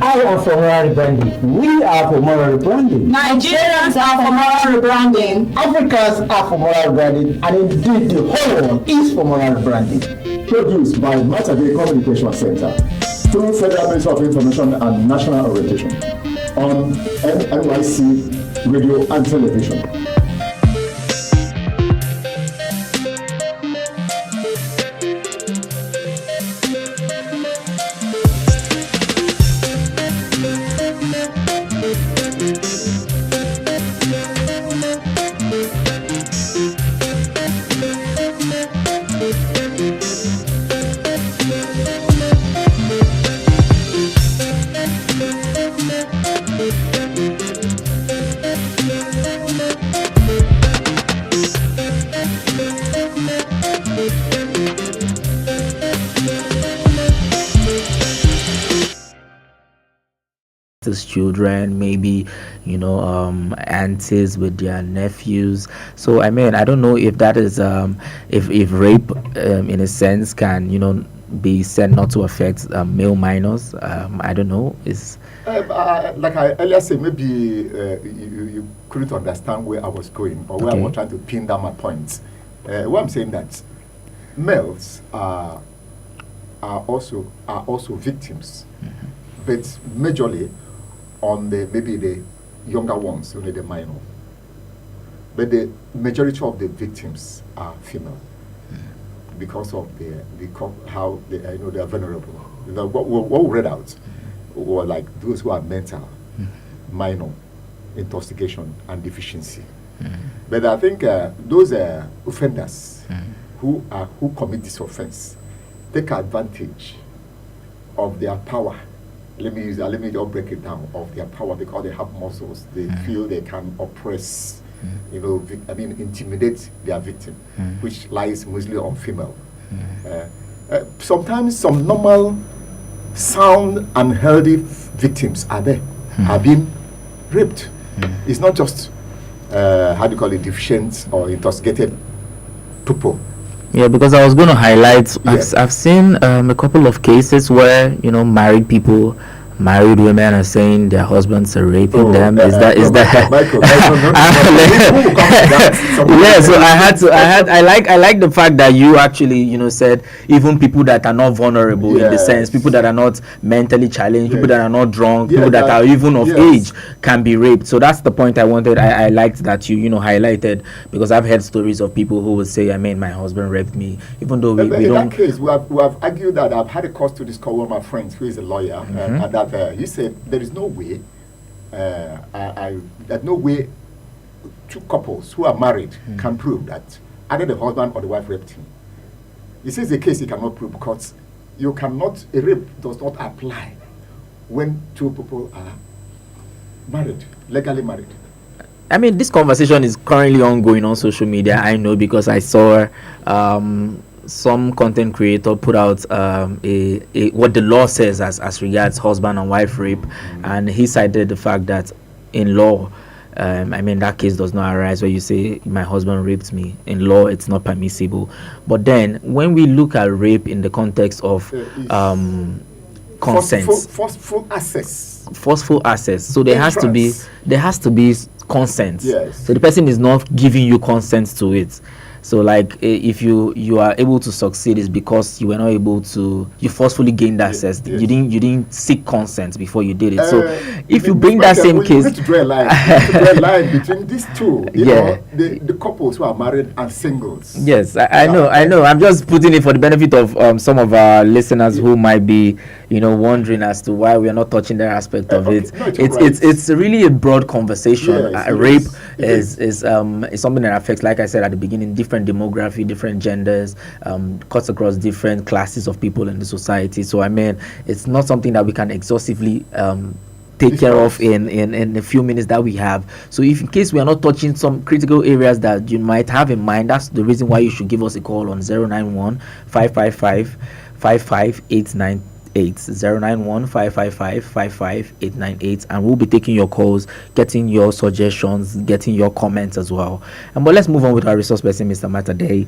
I am for moral rebranding. We are for moral rebranding. Nigerians are for moral rebranding. Africans are for moral rebranding. And indeed, the whole world is for moral rebranding. Produced by Matter Day Communication Center through Federal Ministry of Information and National Orientation on NYC Radio and Television. Children, maybe aunties with their nephews. So I mean, I don't know if that is if rape in a sense can be said not to affect male minors. I don't know. Is like I earlier said, maybe you couldn't understand where I was going or where I was trying to pin down my points. What I'm saying that males are also victims, but majorly on maybe the younger ones, only the minor. But the majority of the victims are female because of how they are vulnerable. What we read out were like those who are mental, minor, intoxication, and deficiency. But I think those offenders who commit this offense take advantage of their power. Let me just break it down, of their power, because they have muscles. They feel they can oppress, intimidate their victim, which lies mostly on female. Sometimes some normal, sound and healthy victims are there, are being raped. It's not just, deficient or intoxicated people. Yeah, because I was going to highlight, I've seen a couple of cases where married women are saying their husbands are raping them. Is that yeah, so I like the fact that you actually said even people that are not vulnerable, in the sense, people that are not mentally challenged, people that are not drunk, people that are even of age can be raped. So that's the point I wanted. I liked that you highlighted, because I've heard stories of people who would say, my husband raped me, even though we don't. In that case, we have argued that. I've had a cause to discover one of my friends who is a lawyer, and that he said there is no way, there's no way two couples who are married can prove that either the husband or the wife raped him. He says the case he cannot prove because a rape does not apply when two people are married, legally married. I mean, this conversation is currently ongoing on social media. I know, because I saw some content creator put out what the law says as regards husband and wife rape, and he cited the fact that in law, that case does not arise where you say my husband raped me. In law, it's not permissible. But then when we look at rape in the context of consent, forceful access, so there has to be consent. Yes. So the person is not giving you consent to it. So like if you are able to succeed, is because you were not able to, you forcefully gained access. Yes. You didn't seek consent before you did it. So if you bring that same case, we need to draw a line between these two. The couples who are married and singles. Yes, I know. I'm just putting it for the benefit of some of our listeners who might be wondering as to why we are not touching that aspect of it. No, it's really a broad conversation. Rape is something that affects, like I said at the beginning, different demography, different genders, cuts across different classes of people in the society. So it's not something that we can exhaustively take care of in a few minutes that we have. So if in case we are not touching some critical areas that you might have in mind, that's the reason why you should give us a call on 091 555 55898 091-555-55898, and we'll be taking your calls, getting your suggestions, getting your comments as well. But let's move on with our resource person, Mr. Mataday.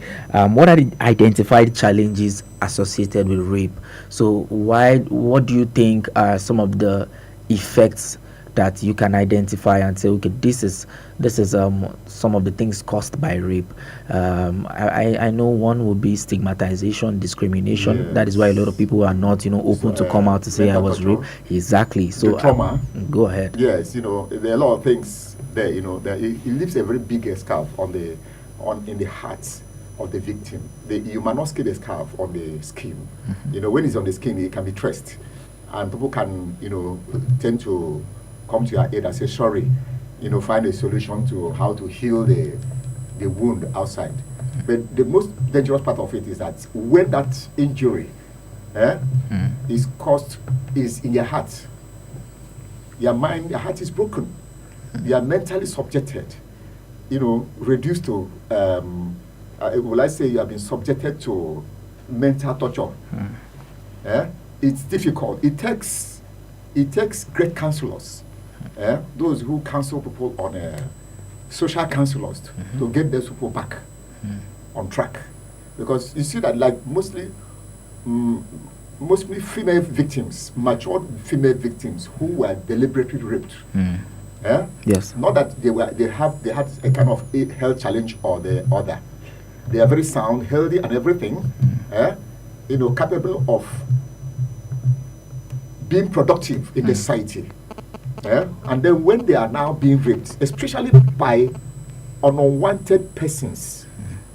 What are the identified challenges associated with rape? So what do you think are some of the effects that you can identify and say, okay, this is some of the things caused by rape. I know one would be stigmatization, discrimination. Yes. That is why a lot of people are not, open to come out to say I was raped. Exactly. So the trauma. Go ahead. Yes, there are a lot of things there. That it leaves a very big scarf in the heart of the victim. You might not see the scarf on the skin. When it's on the skin, it can be traced, and people can tend to come to your aid and say sorry, find a solution to how to heal the wound outside. But the most dangerous part of it is that when that injury is in your heart, your heart is broken. You are mentally subjected, reduced to, will I say you have been subjected to mental torture. It's difficult. It takes great counselors, those who counsel people on social counselors to get those people back on track. Because you see that like mostly female victims, matured female victims who were deliberately raped. Yes. Not that they had a kind of a health challenge or the other. They are very sound, healthy, and everything. Capable of being productive in the society. And then when they are now being raped, especially by unwanted persons,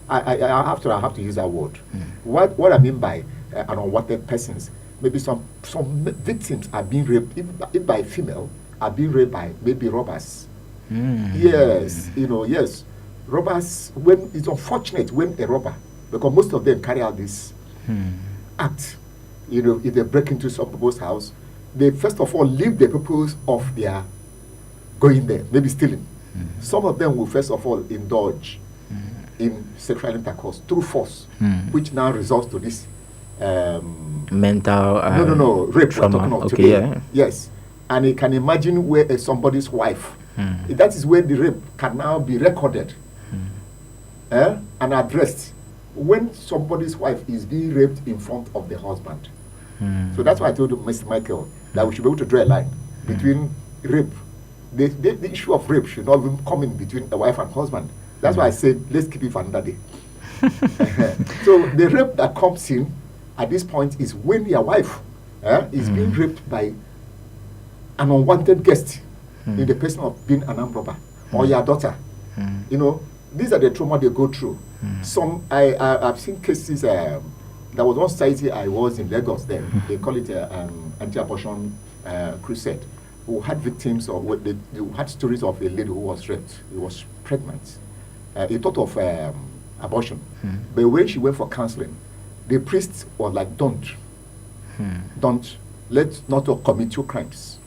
I have to use that word. What I mean by unwanted persons, maybe some victims are being raped, if by female, are being raped by maybe robbers. Yes, yes. Robbers, when it's unfortunate when a robber, because most of them carry out this act, if they break into some people's house, they first of all leave the purpose of their going there, maybe stealing. Some of them will first of all indulge in sexual intercourse through force, which now results to this mental rape trauma. we're talking of Okay, today. yeah. Yes. And you can imagine where somebody's wife, that is where the rape can now be recorded and addressed when somebody's wife is being raped in front of the husband. So that's why I told you, Mr. Michael, that we should be able to draw a line between rape. The issue of rape should not even come in between a wife and husband. That's why I said, let's keep it for another day. So the rape that comes in at this point is when your wife is being raped by an unwanted guest in the person of being an armed robber or your daughter. These are the trauma they go through. I've seen cases. There was one society I was in Lagos then. They call it anti-abortion crusade. Who had victims or they had stories of a lady who was raped. She was pregnant. He thought of abortion, but when she went for counseling, the priest was like, "Don't, let's not commit two crimes.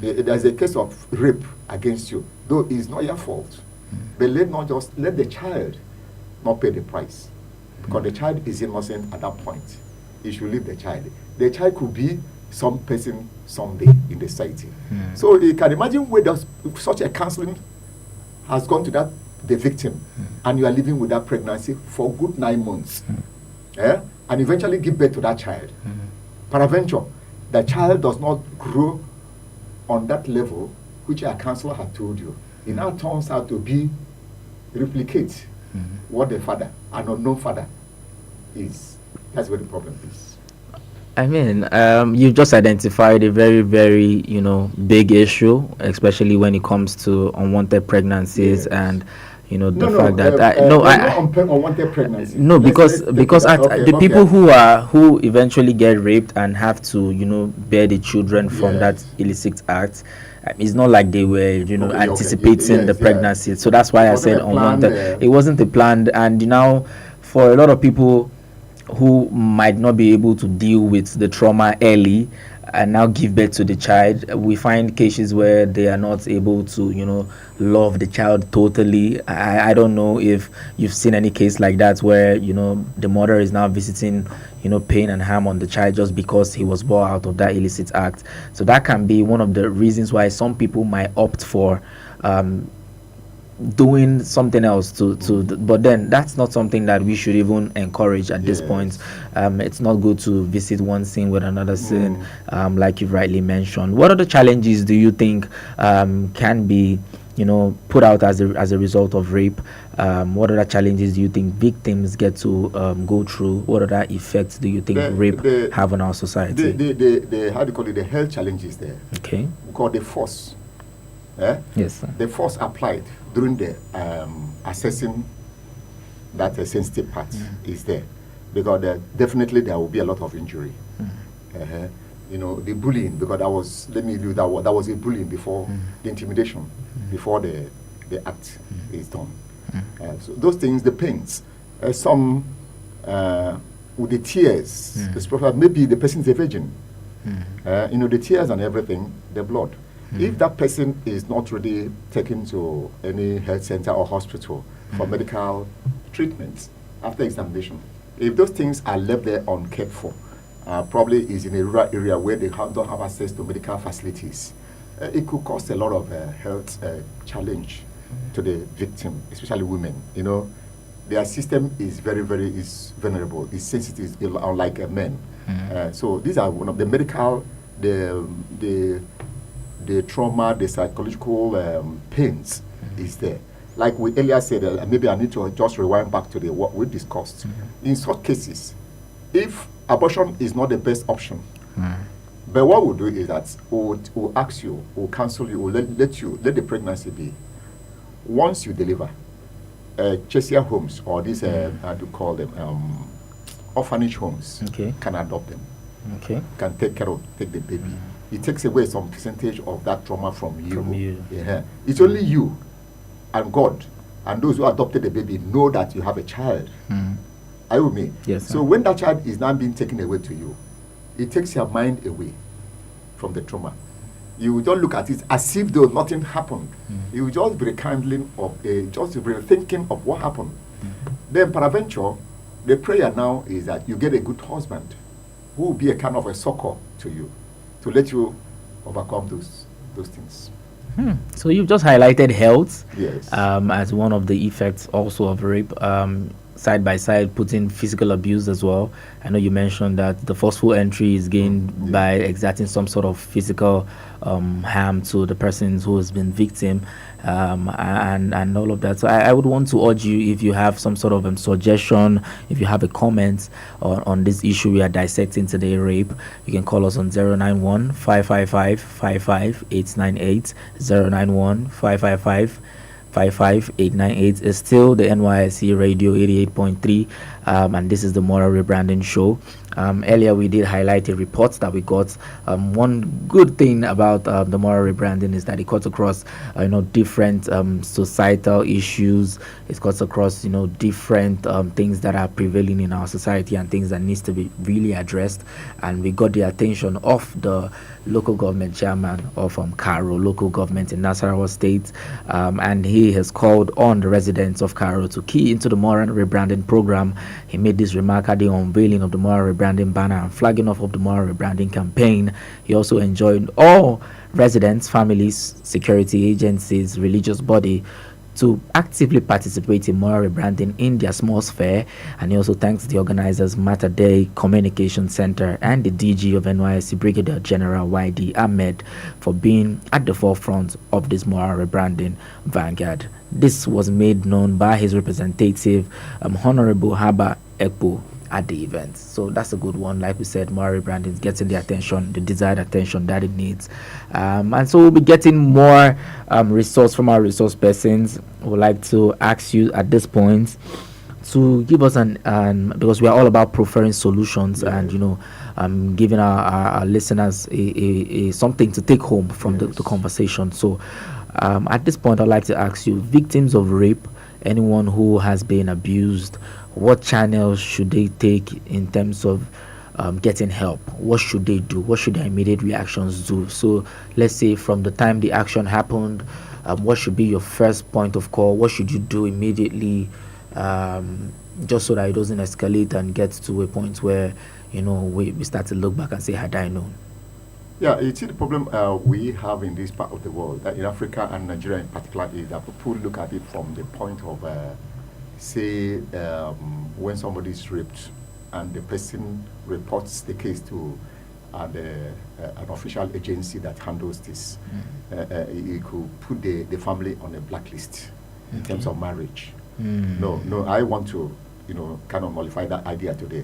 There's a case of rape against you, though it's not your fault. But let the child not pay the price, because the child is innocent at that point. You should leave the child. The child could be some person someday in the society. So you can imagine where such a counseling has gone to the victim, and you are living with that pregnancy for a good 9 months, and eventually give birth to that child. Peradventure, the child does not grow on that level which a counselor had told you. It now turns out to be replicate what the father, an unknown father, is. That's where the problem is. I mean, you just identified a very, very, big issue, especially when it comes to unwanted pregnancies and, fact that unwanted pregnancy. No, because the people who eventually get raped and have to, bear the children from that illicit act, it's not like they were, anticipating the pregnancy. So that's why I said unwanted. It wasn't a planned, and now for a lot of people who might not be able to deal with the trauma early and now give birth to the child, we find cases where they are not able to, love the child totally. I don't know if you've seen any case like that where, the mother is now visiting, pain and harm on the child just because he was born out of that illicit act. So that can be one of the reasons why some people might opt for doing something else but then that's not something that we should even encourage at this point. It's not good to visit one sin with another sin, like you rightly mentioned. What other challenges do you think can be put out as a result of rape? What other challenges do you think victims get to go through? What other effects do you think rape have on our society? The how do you call it, the health challenges there, okay, because the force yes, sir. The force applied during the assessing that sensitive part is there, because definitely there will be a lot of injury. The bullying, because that was, let me use that word, that was a bullying before the intimidation, before the act is done. So those things, the pains, some with the tears, maybe the person is a virgin, the tears and everything, the blood. If that person is not really taken to any health center or hospital for medical treatment after examination, if those things are left there uncared for, probably is in a rural area where they don't have access to medical facilities, it could cause a lot of health challenge to the victim, especially women. Their system is very, very vulnerable. It's sensitive, unlike men. So these are one of the medical, the trauma, the psychological pains is there. Like we earlier said, maybe I need to just rewind back to what we discussed. In such cases, if abortion is not the best option, but what we'll do is that we'll ask you, we'll counsel you, we'll let the pregnancy be. Once you deliver, Chesia homes or these, how do you call them, orphanage homes, can adopt them, can take the baby. It takes away some percentage of that trauma from you. Yeah. It's only you and God and those who adopted the baby know that you have a child. Are you with me? Yes. So when that child is now being taken away to you, it takes your mind away from the trauma. You will just look at it as if though nothing happened. You will just be rekindling of just be thinking of what happened. Then peradventure, the prayer now is that you get a good husband who will be a kind of a succor to you, to let you overcome those things. So you've just highlighted health, yes, as one of the effects also of rape. Side by side, putting physical abuse as well. I know you mentioned that the forceful entry is gained by exerting some sort of physical harm to the person who has been victim, and all of that. So I would want to urge you, if you have some sort of suggestion, if you have a comment on this issue we are dissecting today, rape, you can call us on 091 555 55898, 091 555 55898 is still the NYSC Radio 88.3, and this is the Moral Rebranding Show. Earlier we did highlight a report that we got. One good thing about the Moral Rebranding is that it cuts across different societal issues. It cuts across different things that are prevailing in our society and things that needs to be really addressed. And we got the attention of the local government chairman of Cairo local government in Nasarawa State, and he has called on the residents of Cairo to key into the Moral Rebranding program. He made this remark at the unveiling of the Moral Rebranding banner and flagging off of the Moral Rebranding campaign. He also enjoined all residents, families, security agencies, religious body to actively participate in moral rebranding in their small sphere. And he also thanks the organizers, Matter Day Communication Center, and the DG of NYSC, Brigadier General YD Ahmed, for being at the forefront of this moral rebranding vanguard. This was made known by his representative, Honorable Haba Ekpo, at the event. So that's a good one. Like we said, moral rebranding is getting the attention, the desired attention that it needs. And so we'll be getting more resource from our resource persons. I would like to ask you at this point to give us because we are all about preferring solutions, and giving our listeners a something to take home from the conversation. So at this point, I'd like to ask you, victims of rape, anyone who has been abused, what channels should they take in terms of getting help? What should they do? What should their immediate reactions do? So let's say from the time the action happened, what should be your first point of call? What should you do immediately, just so that it doesn't escalate and get to a point where we start to look back and say, had I known? Yeah, you see the problem we have in this part of the world, in Africa and Nigeria in particular, is that people look at it from the point of, say, when somebody is raped and the person reports the case to an official agency that handles this, you could put the family on a blacklist in terms of marriage. No, I want to, kind of nullify that idea today.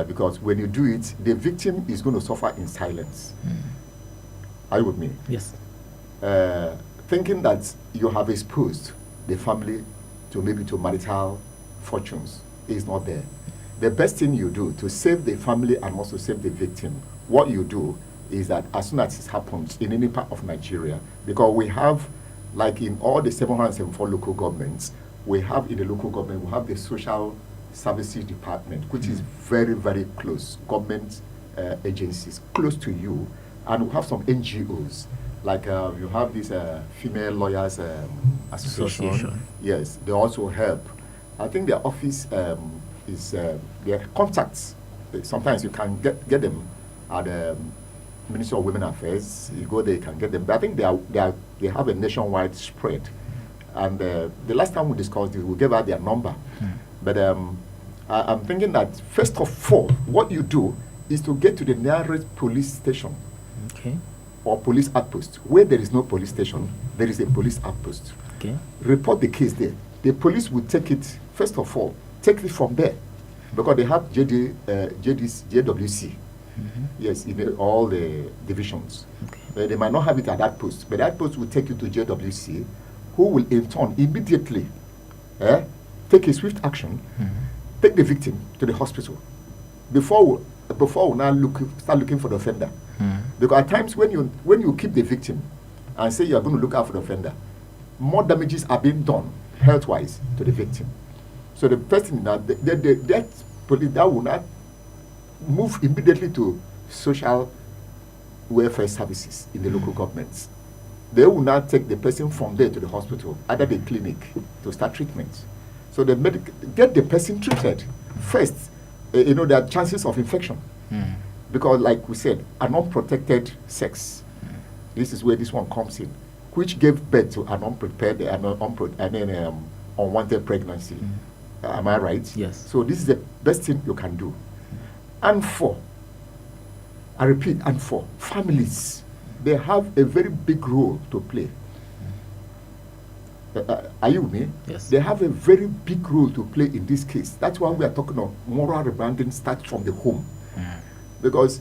Because when you do it, the victim is going to suffer in silence. Are you with me? Yes. Thinking that you have exposed the family to maybe to marital fortunes is not there. The best thing you do to save the family and also save the victim, what you do is that as soon as it happens in any part of Nigeria, because we have, like in all the 774 local governments, we have in the local government, we have the social services department, which is very, very close, government agencies close to you, and we have some NGOs, like you have this female lawyers association. Yes, they also help. I think their office is their contacts. Sometimes you can get them at the Ministry of Women Affairs. You go there, you can get them. But I think they have a nationwide spread. And the last time we discussed this, we gave out their number. But I'm thinking that first of all, what you do is to get to the nearest police station, or police outpost. Where there is no police station, there is a police outpost. Report the case there. The police will take it, first of all, take it from there, because they have JWC. Yes, in all the divisions. They might not have it at that post, but that post will take you to JWC, who will in turn immediately take a swift action, take the victim to the hospital before we now start looking for the offender. Because at times when you keep the victim and say you are going to look out for the offender, more damages are being done health-wise to the victim. So the person that police that will not move immediately to social welfare services in the local governments. They will now take the person from there to the hospital, either the clinic, to start treatment. So the get the person treated first. There are chances of infection, because, like we said, an unprotected sex. This is where this one comes in, which gave birth to an unprepared unwanted pregnancy. Am I right? Yes. So this is the best thing you can do. And I repeat, families, they have a very big role to play. Are you with me? Yes. They have a very big role to play in this case. That's why we are talking of moral rebranding starts from the home. Because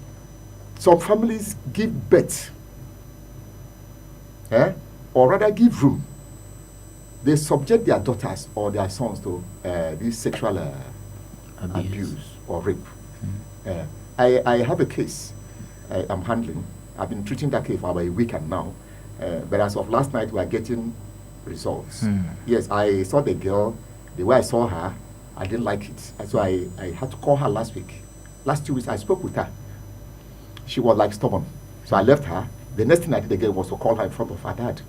some families give birth, or rather give room. They subject their daughters or their sons to this sexual abuse or rape. I have a case I'm handling. I've been treating that case for about a week and now. But as of last night, we are getting results. Yes, I saw the girl. The way I saw her, I didn't like it. So I had to call her last week. Last 2 weeks, I spoke with her. She was like stubborn. So I left her. The next thing I did again was to call her in front of her dad.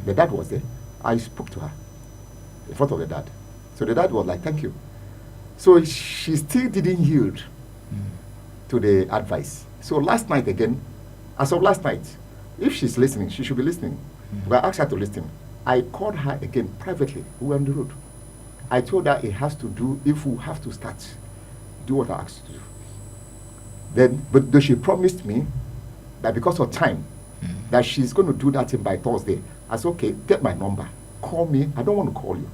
The dad was there. I spoke to her in front of the dad. So the dad was like, thank you. So she still didn't yield to the advice. So last night again, as of last night, if she's listening, she should be listening. But I asked her to listen. I called her again privately. We were on the road. I told her it has to do, if we have to start, do what I asked you to do. Then, but though she promised me that because of time, that she's going to do that thing by Thursday. I said, okay, get my number. Call me. I don't want to call you.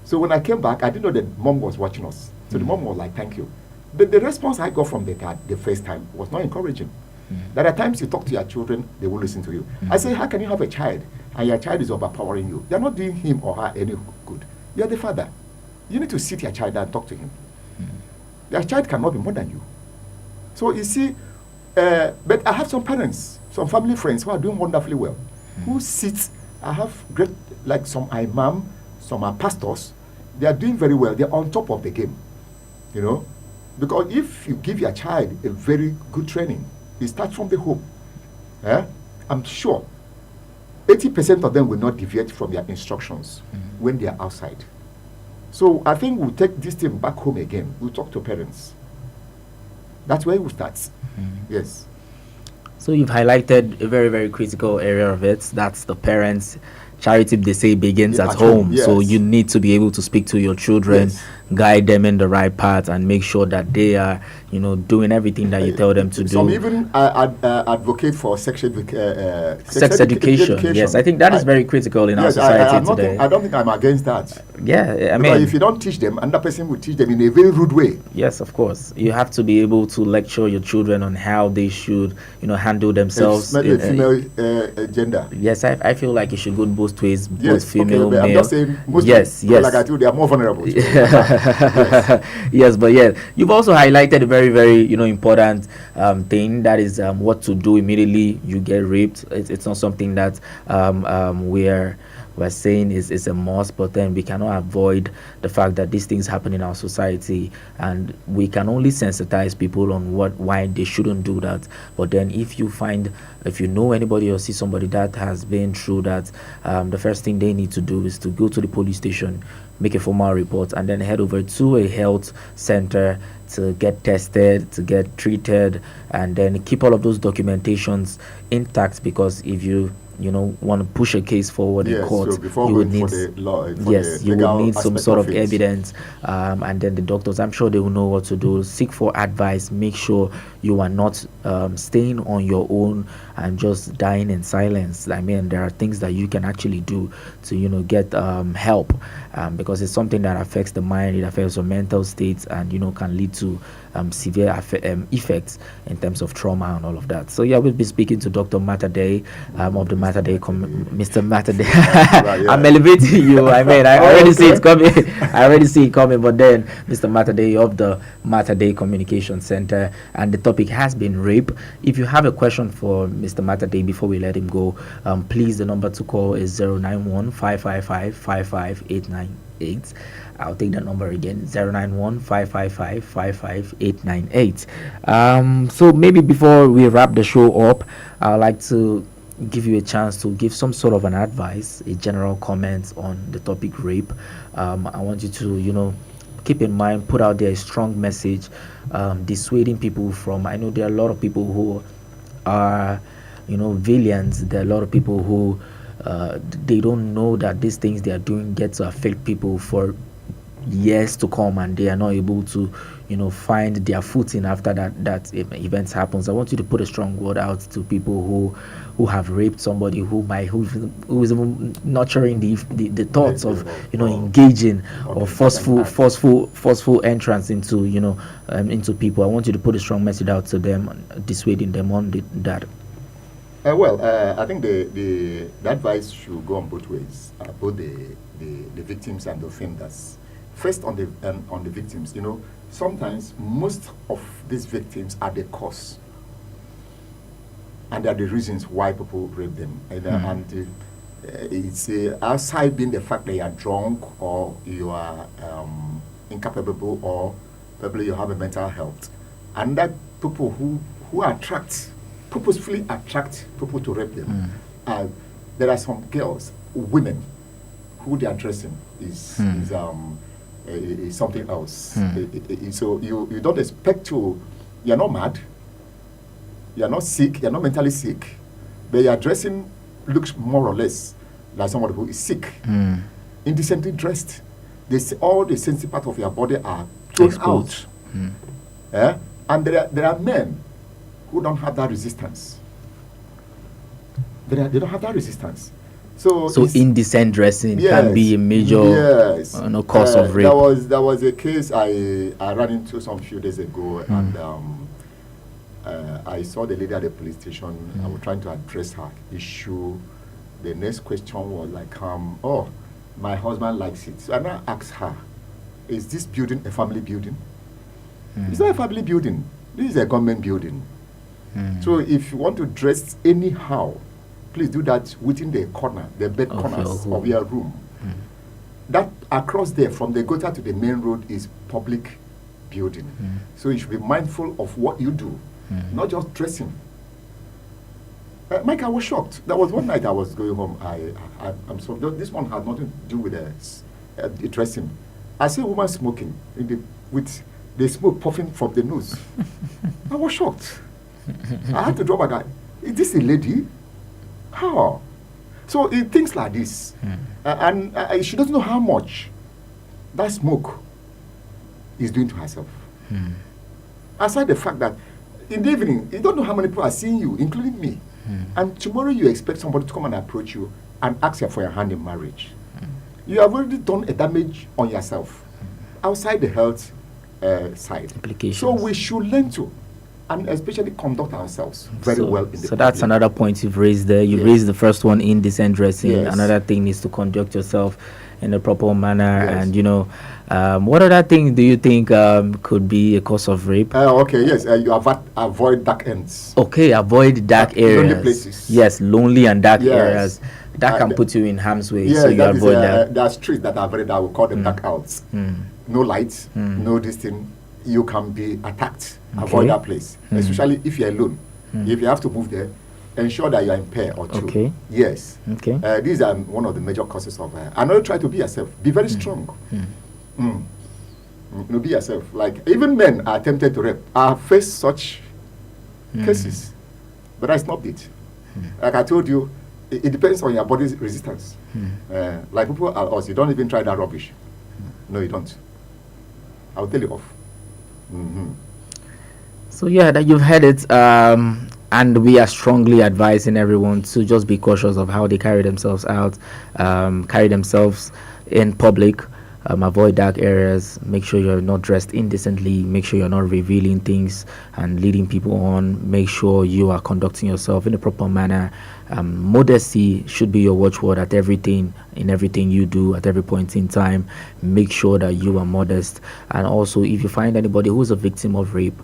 So when I came back, I didn't know that mom was watching us. So the mom was like, thank you. But the response I got from the dad the first time was not encouraging. There are times you talk to your children, they won't listen to you. I say, how can you have a child and your child is overpowering you? You're not doing him or her any good. You're the father. You need to sit your child and talk to him. Your child cannot be more than you. So you see, but I have some parents, some family friends who are doing wonderfully well, who sit. I have great, like some imam, some are pastors. They are doing very well. They're on top of the game, because if you give your child a very good training, it starts from the home. I'm sure 80% of them will not deviate from their instructions when they are outside. So I think we'll take this thing back home again. We'll talk to parents. That's where we start. Yes. So you've highlighted a very, very critical area of it. That's the parents. Charity, they say, begins at home. Yes. So you need to be able to speak to your children, Yes. guide them in the right path, and make sure that they are, doing everything that you tell them to Some do. even advocate for sex education. Yes, I think that is very critical in our society today. I don't think I'm against that. Yeah, I Because mean, if you don't teach them, another person will teach them in a very rude way. yes, of course. You have to be able to lecture your children on how they should, handle themselves. It's female gender. Yes, I feel like it should go both ways, both Yes, female, okay, I'm male. just saying Muslims, Yes, yes. like I told you, they are more vulnerable. Yes, but yeah, you've also highlighted a very, very important thing, that is what to do immediately you get raped. It's not something that we're saying is a must, but then we cannot avoid the fact that these things happen in our society, and we can only sensitize people on why they shouldn't do that. But then if you know anybody or see somebody that has been through that, the first thing they need to do is to go to the police station, make a formal report, and then head over to a health center to get tested, to get treated, and then keep all of those documentations intact, because if you want to push a case forward in court, so before you would need you would need some sort of evidence, and then the doctors, I'm sure they will know what to do. Seek for advice. Make sure you are not staying on your own and just dying in silence. I mean, there are things that you can actually do to get help, because it's something that affects the mind, it affects your mental states, and can lead to severe effects in terms of trauma and all of that. So yeah, we'll be speaking to Dr. Matade of the Matade, Mr. Matade. Right, yeah. I'm elevating you. I mean, I already see it coming. I already see it coming. But then, Mr. Matade of the Matade Communication Center, and the topic has been rape. If you have a question for Mr. Matade before we let him go, please, the number to call is 091-555-55898. I'll take that number again, 091-555-55898. So maybe before we wrap the show up, I'd like to give you a chance to give some sort of an advice, a general comment on the topic rape. I want you to, keep in mind, put out there a strong message, dissuading people from, I know there are a lot of people who are, villains. There are a lot of people who, they don't know that these things they are doing get to affect people for years to come, and they are not able to find their footing after that event happens. I want you to put a strong word out to people who have raped somebody, who is even nurturing the thoughts of engaging or forceful entrance into into people. I want you to put a strong message out to them, dissuading them on that. I think the advice should go on both ways, both the victims and the offenders. First, on the victims, sometimes most of these victims are the cause, and they are the reasons why people rape them. And it's outside being the fact that you are drunk, or you are incapable, or probably you have a mental health, and that people who purposefully attract people to rape them. There are some girls, women, who they are dressing is something else. So you don't expect you're not mad, you're not sick, you're not mentally sick, but your dressing looks more or less like somebody who is sick, indecently dressed. All the sensitive parts of your body are thrown out. And there are men who don't have that resistance. They don't have that resistance. So indecent dressing can be a major cause of rape. There was a case I ran into some few days ago, and I saw the lady at the police station. I was trying to address her issue. The next question was like, oh, my husband likes it. So I now asked her, is this building a family building? It's not a family building. This is a government building. So if you want to dress anyhow, please do that within the bed corners of your room. That across there, from the gutter to the main road, is public building. So you should be mindful of what you do, not just dressing. Mike, I was shocked. There was one night I was going home. I'm sorry, this one had nothing to do with the dressing. I see a woman smoking with the smoke puffing from the nose. I was shocked. I had to drop my guy. Is this a lady? How? So things like this. And she doesn't know how much that smoke is doing to herself. Aside the fact that in the evening, you don't know how many people are seeing you, including me. And tomorrow you expect somebody to come and approach you and ask you for your hand in marriage. You have already done a damage on yourself outside the health side. So we should learn to, and especially conduct ourselves very well in the So that's another point you've raised there. You raised the first one, indecent dressing. Another thing is to conduct yourself in a proper manner. And what other thing do you think could be a cause of rape? You avoid dark ends. Avoid dark areas. Lonely places. Yes, lonely and dark areas. That can put you in harm's way. So you avoid that. There are streets that are very dark. We call them dark outs. No lights, no this thing. You can be attacked. Avoid that place, especially if you're alone. If you have to move there, ensure that you are in pair or two. Yes. These are one of the major causes of. And try to be yourself. Be very strong. Be yourself. Like even men are tempted to rape. I face such cases, but that's not it. Like I told you, it depends on your body's resistance. Like people are us, you don't even try that rubbish. No, you don't. I'll tell you off. So that you've heard it, and we are strongly advising everyone to just be cautious of how they carry themselves out, carry themselves in public. Avoid dark areas. Make sure you're not dressed indecently. Make sure you're not revealing things and leading people on. Make sure you are conducting yourself in a proper manner. Modesty should be your watchword at everything, in everything you do, at every point in time. Make sure that you are modest. And also, if you find anybody who is a victim of rape,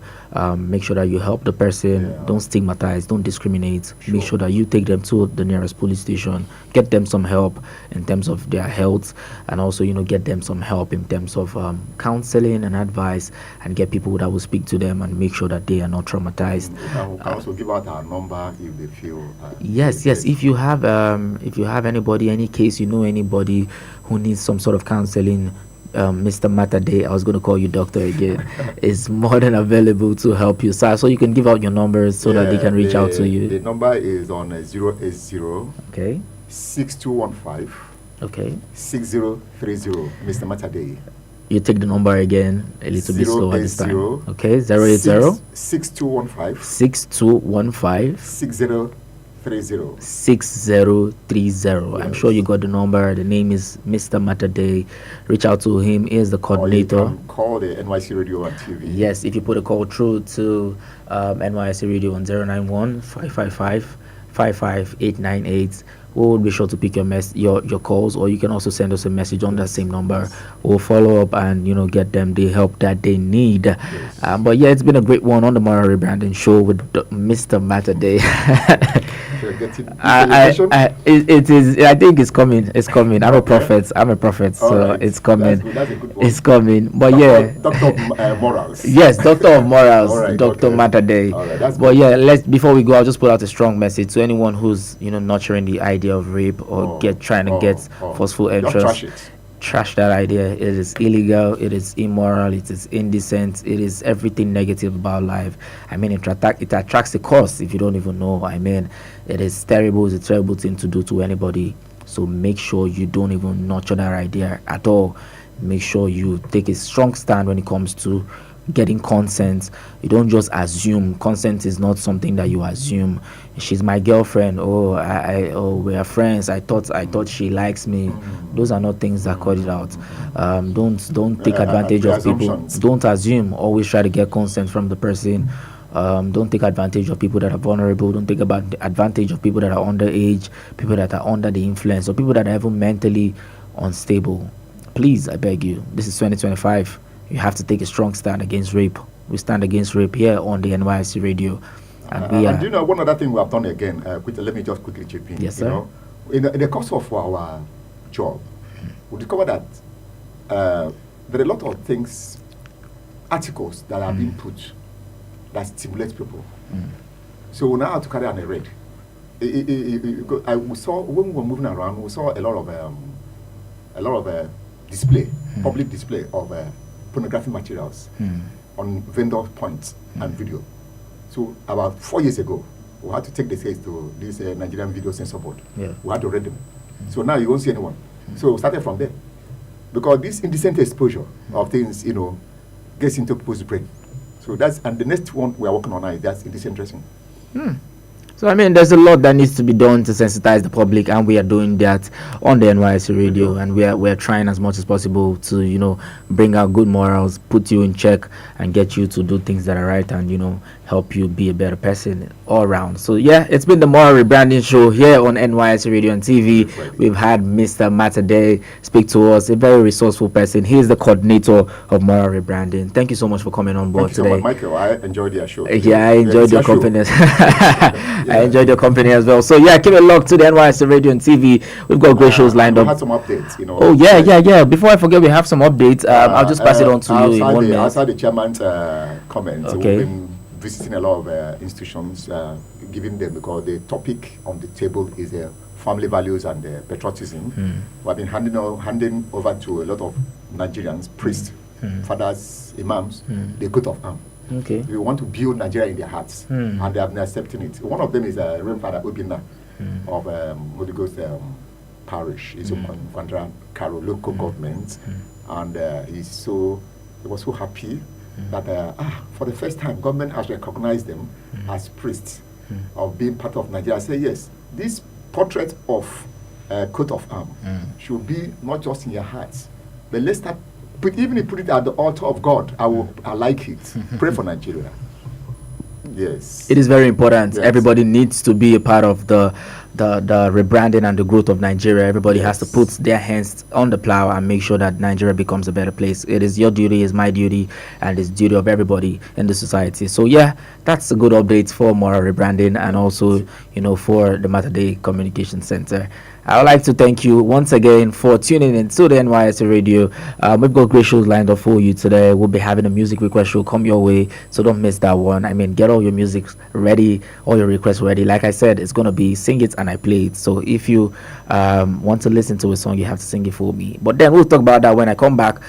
make sure that you help the person. Don't stigmatize, don't discriminate. Make sure that you take them to the nearest police station, get them some help in terms of their health, and also get them some help in terms of counseling and advice, and get people that will speak to them and make sure that they are not traumatized. We can also give out our number if they feel yes. If you have anybody, any case, anybody who needs some sort of counseling, Mr. Matade, I was going to call you doctor again, is more than available to help you, sir. So you can give out your numbers so that they can reach out to you. The number is on 080 6215 6030. Mr. Matade. You take the number again a little bit slower this time. 080 6215 6030. 6030. I'm sure you got the number. The name is Mr. Matade. Reach out to him. He is the coordinator. Or you can call the NYC Radio and TV. Yes, if you put a call through to NYC Radio on 091 555 55898, we will be sure to pick your calls, or you can also send us a message on that same number. We'll follow up and get them the help that they need. But it's been a great one on the Moral Rebranding Show with Mr. Matade. It is. I think it's coming. It's coming. I'm a prophet. So right. It's coming. That's a good one. It's coming. But Doctor of Morals. Yes, Doctor of Morals. Right, Dr. Matade. All right, that's but good. Before we go, I'll just put out a strong message to anyone who's nurturing the idea of rape or trying to get forceful interest. Trash that idea. It is illegal, it is immoral, it is indecent, it is everything negative about life. It attracts a curse if you don't even know. It is terrible. It's a terrible thing to do to anybody. So make sure you don't even nurture that idea at all. Make sure you take a strong stand when it comes to getting consent. You don't just assume. Consent is not something that you assume. She's my girlfriend. We are friends. I thought she likes me. Those are not things that cut it out. Don't take advantage of people. Don't assume. Always try to get consent from the person. Don't take advantage of people that are vulnerable. Don't take advantage of people that are underage, people that are under the influence, or people that are even mentally unstable. Please, I beg you. This is 2025. You have to take a strong stand against rape. We stand against rape here on the NYC Radio. And do you know one other thing we have done again? Let me just quickly chip in. Yes, sir. In the course of our job, we discovered that there are a lot of things, articles that are being put that stimulate people. So we now have to carry on a raid. We saw when we were moving around, we saw a lot of display, public display of pornographic materials on vendor points and video. So about 4 years ago, we had to take the case to this Nigerian Video Censor Board. Yeah. We had to read them. So now you won't see anyone. So we started from there. Because this indecent exposure of things, gets into people's brain. So and the next one we are working on now is that's indecent dressing. So I mean, there's a lot that needs to be done to sensitize the public, and we are doing that on the NYSC radio, and we're trying as much as possible to bring out good morals, put you in check, and get you to do things that are right, and help you be a better person all around. So yeah, it's been the Moral Rebranding Show here on NYSC Radio and TV. We've had Mr. Matade speak to us, a very resourceful person. He is the coordinator of Moral Rebranding. Thank you so much for coming on board today. Thank you so much, Michael. I enjoyed your show. Yeah, I enjoyed your company. I enjoyed your company as well. So yeah, keep it locked to the NYSC Radio and TV. We've got great shows lined up. We had some updates, Oh yeah. Before I forget, we have some updates. I'll just pass it on to you in 1 minute. Outside the chairman's comments, Okay. we've been visiting a lot of institutions, giving them, because the topic on the table is family values and patriotism. We have been handing over to a lot of Nigerians, priests, fathers, imams, the coat of arms. Okay. We want to build Nigeria in their hearts, and they have been accepting it. One of them is Reverend Father Obina of Holy Ghost Parish. He's from Kwandra Karo local government, and he was so happy that for the first time, government has recognized them as priests of being part of Nigeria. I say yes, this portrait of coat of arms should be not just in your hearts, but let's start. But even if you put it at the altar of God, I like it. Pray for Nigeria. Yes. It is very important. Yes. Everybody needs to be a part of the rebranding and the growth of Nigeria. Everybody has to put their hands on the plow and make sure that Nigeria becomes a better place. It is your duty, it's my duty, and it's duty of everybody in the society. So yeah, that's a good update for Moral Rebranding, and also for the Matter Day Communication Center. I would like to thank you once again for tuning in to the NYSC Radio. We've got great shows lined up for you today. We'll be having a music request show come your way, so don't miss that one. I mean, get all your music ready, all your requests ready. Like I said, it's going to be Sing It and I Play It. So if you want to listen to a song, you have to sing it for me. But then we'll talk about that when I come back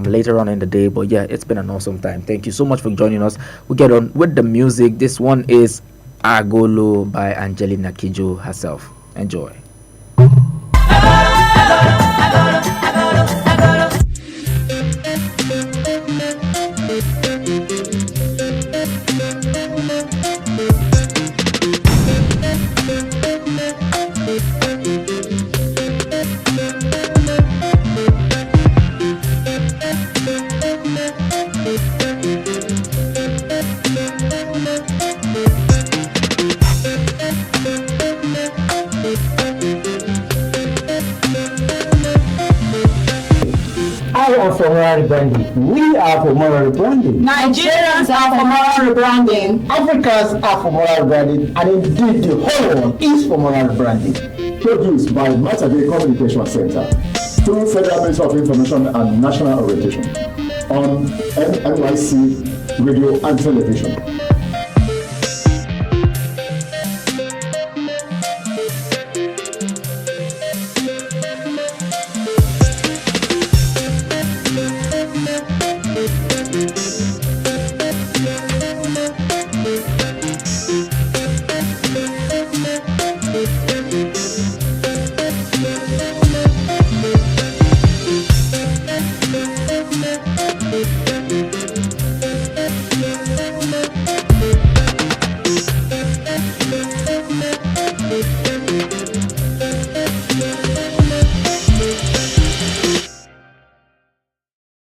later on in the day. But yeah, it's been an awesome time. Thank you so much for joining us. We'll get on with the music. This one is Agolo by Angelina Kidjo herself. Enjoy. For moral rebranding. We are for moral rebranding. Nigerians are for moral rebranding. Africans are for moral rebranding, and indeed the whole world is for moral rebranding. Produced by Matade Communication Center through Federal Ministry of Information and National Orientation on NYC Radio and Television.